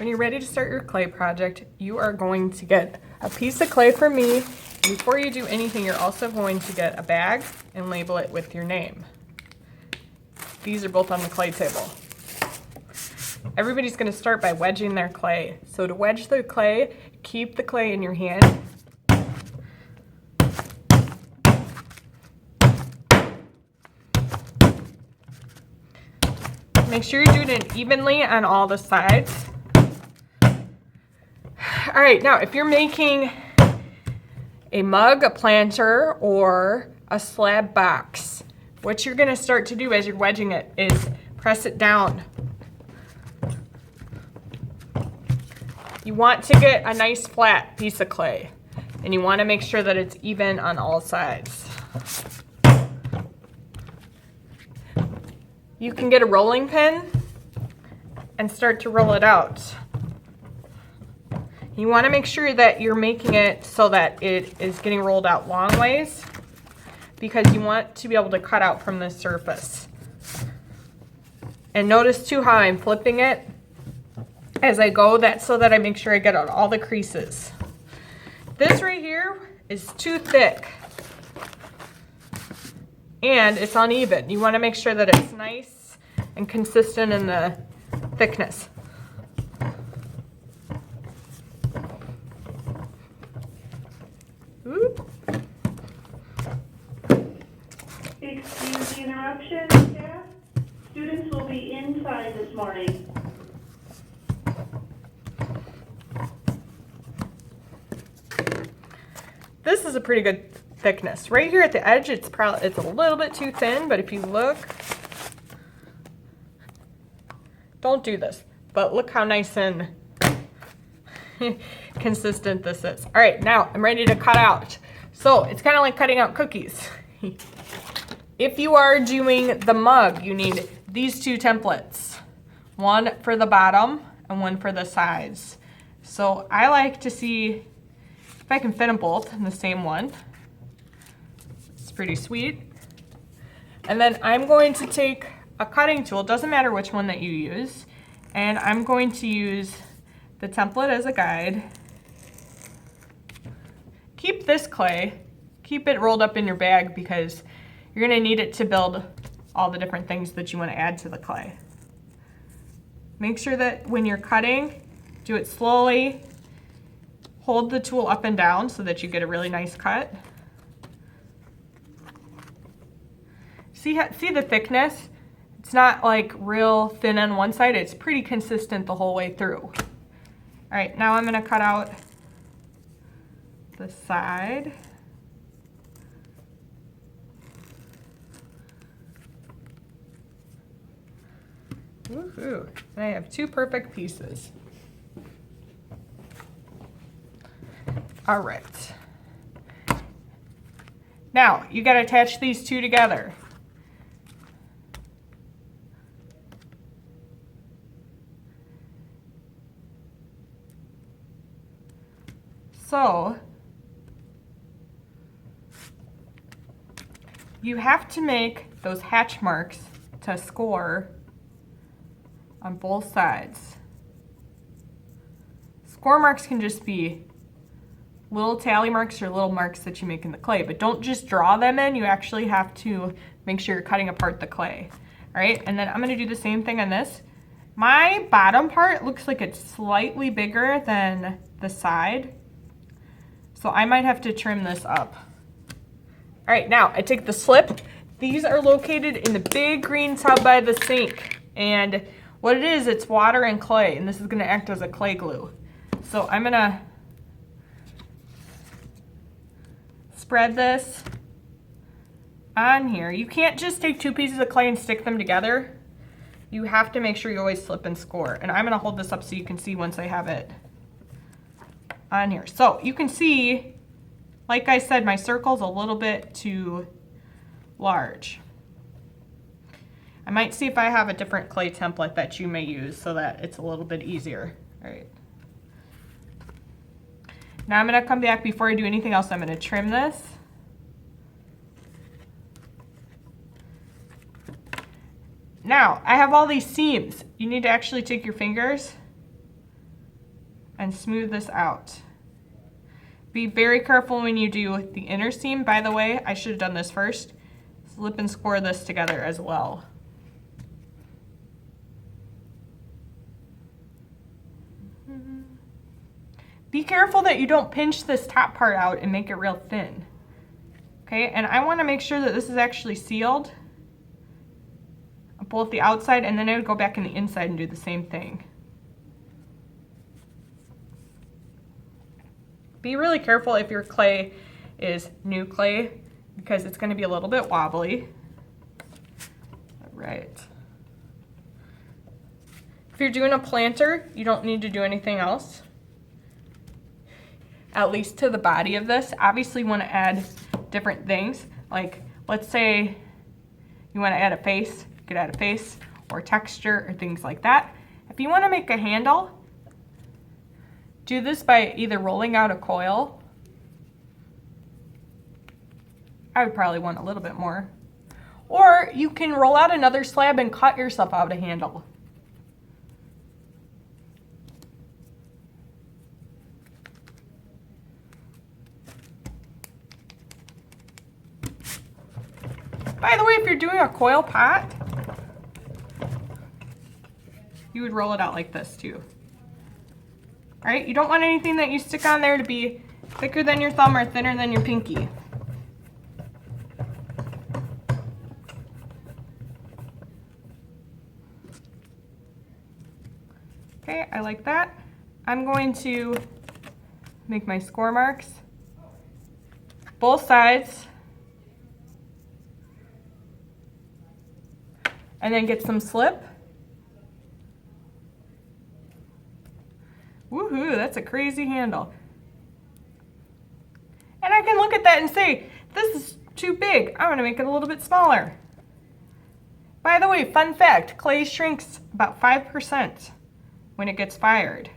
When you're ready to start your clay project, you are going to get a piece of clay from me. Before you do anything, you're also going to get a bag and label it with your name. These are both on the clay table. Everybody's going to start by wedging their clay. So to wedge the clay, keep the clay in your hand. Make sure you're doing it evenly on all the sides. All right, now if you're making a mug, a planter, or a slab box, what you're gonna start to do as you're wedging it is press it down. You want to get a nice flat piece of clay, and you wanna make sure that it's even on all sides. You can get a rolling pin and start to roll it out. You want to make sure that you're making it so that it is getting rolled out long ways, because you want to be able to cut out from the surface. And notice too how I'm flipping it as I go, that's so that I make sure I get out all the creases. This right here is too thick and it's uneven. You want to make sure that it's nice and consistent in the thickness. Oop. Excuse the interruption, staff. Students will be inside this morning. This is a pretty good thickness. Right here at the edge, it's a little bit too thin, but if you look, don't do this, but look how nice and consistent this is. All right, now I'm ready to cut out. So it's kind of like cutting out cookies. If you are doing the mug, you need these two templates, one for the bottom and one for the sides. So I like to see if I can fit them both in the same one. It's pretty sweet. And then I'm going to take a cutting tool, doesn't matter which one that you use, and I'm going to use the template as a guide. Keep this clay, keep it rolled up in your bag because you're gonna need it to build all the different things that you wanna add to the clay. Make sure that when you're cutting, do it slowly. Hold the tool up and down so that you get a really nice cut. See the thickness? It's not like real thin on one side, it's pretty consistent the whole way through. All right, now I'm gonna cut out the side. Woohoo, and I have two perfect pieces. All right. Now, you gotta attach these two together. So, you have to make those hatch marks to score on both sides. Score marks can just be little tally marks or little marks that you make in the clay, but don't just draw them in, you actually have to make sure you're cutting apart the clay. All right, and then I'm gonna do the same thing on this. My bottom part looks like it's slightly bigger than the side, so I might have to trim this up. All right, now I take the slip. These are located in the big green tub by the sink, and what it is, it's water and clay, and this is gonna act as a clay glue. So I'm gonna spread this on here. You can't just take two pieces of clay and stick them together. You have to make sure you always slip and score. And I'm gonna hold this up so you can see once I have it on here. So you can see, like I said, my circle's a little bit too large. I might see if I have a different clay template that you may use so that it's a little bit easier. All right. Now I'm gonna come back before I do anything else. I'm gonna trim this. Now, I have all these seams. You need to actually take your fingers and smooth this out. Be very careful when you do the inner seam. By the way, I should have done this first. Slip and score this together as well. Be careful that you don't pinch this top part out and make it real thin. Okay, and I want to make sure that this is actually sealed, both the outside, and then I would go back in the inside and do the same thing. Be really careful if your clay is new clay, because it's going to be a little bit wobbly. All right. If you're doing a planter, you don't need to do anything else, at least to the body of this. Obviously, you want to add different things. Like, let's say you want to add a face, you could add a face or texture or things like that. If you want to make a handle, do this by either rolling out a coil. I would probably want a little bit more. Or you can roll out another slab and cut yourself out a handle. By the way, if you're doing a coil pot, you would roll it out like this too. All right, you don't want anything that you stick on there to be thicker than your thumb or thinner than your pinky. Okay, I like that. I'm going to make my score marks, both sides, and then get some slip. Woohoo, that's a crazy handle. And I can look at that and say, this is too big. I'm gonna make it a little bit smaller. By the way, fun fact, clay shrinks about 5% when it gets fired.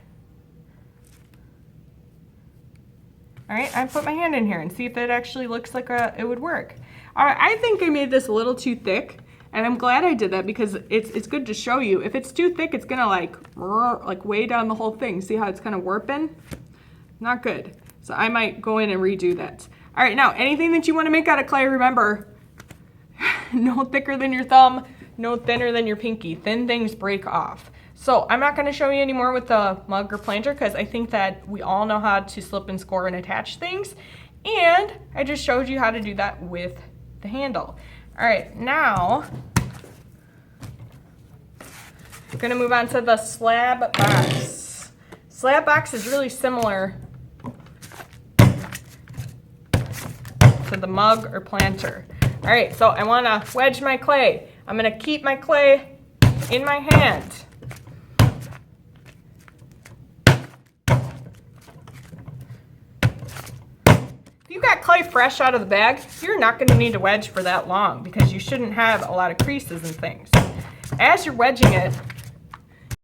All right, I put my hand in here and see if it actually looks like it would work. All right, I think I made this a little too thick, and I'm glad I did that because it's good to show you. If it's too thick, it's gonna like weigh down the whole thing. See how it's kind of warping? Not good. So I might go in and redo that. All right, now anything that you want to make out of clay, remember, no thicker than your thumb, no thinner than your pinky. Thin things break off. So I'm not going to show you anymore with the mug or planter because I think that we all know how to slip and score and attach things. And I just showed you how to do that with the handle. All right, now I'm going to move on to the slab box. Slab box is really similar to the mug or planter. All right, so I want to wedge my clay. I'm going to keep my clay in my hand. If you got clay fresh out of the bag, you're not going to need to wedge for that long because you shouldn't have a lot of creases and things. As you're wedging it,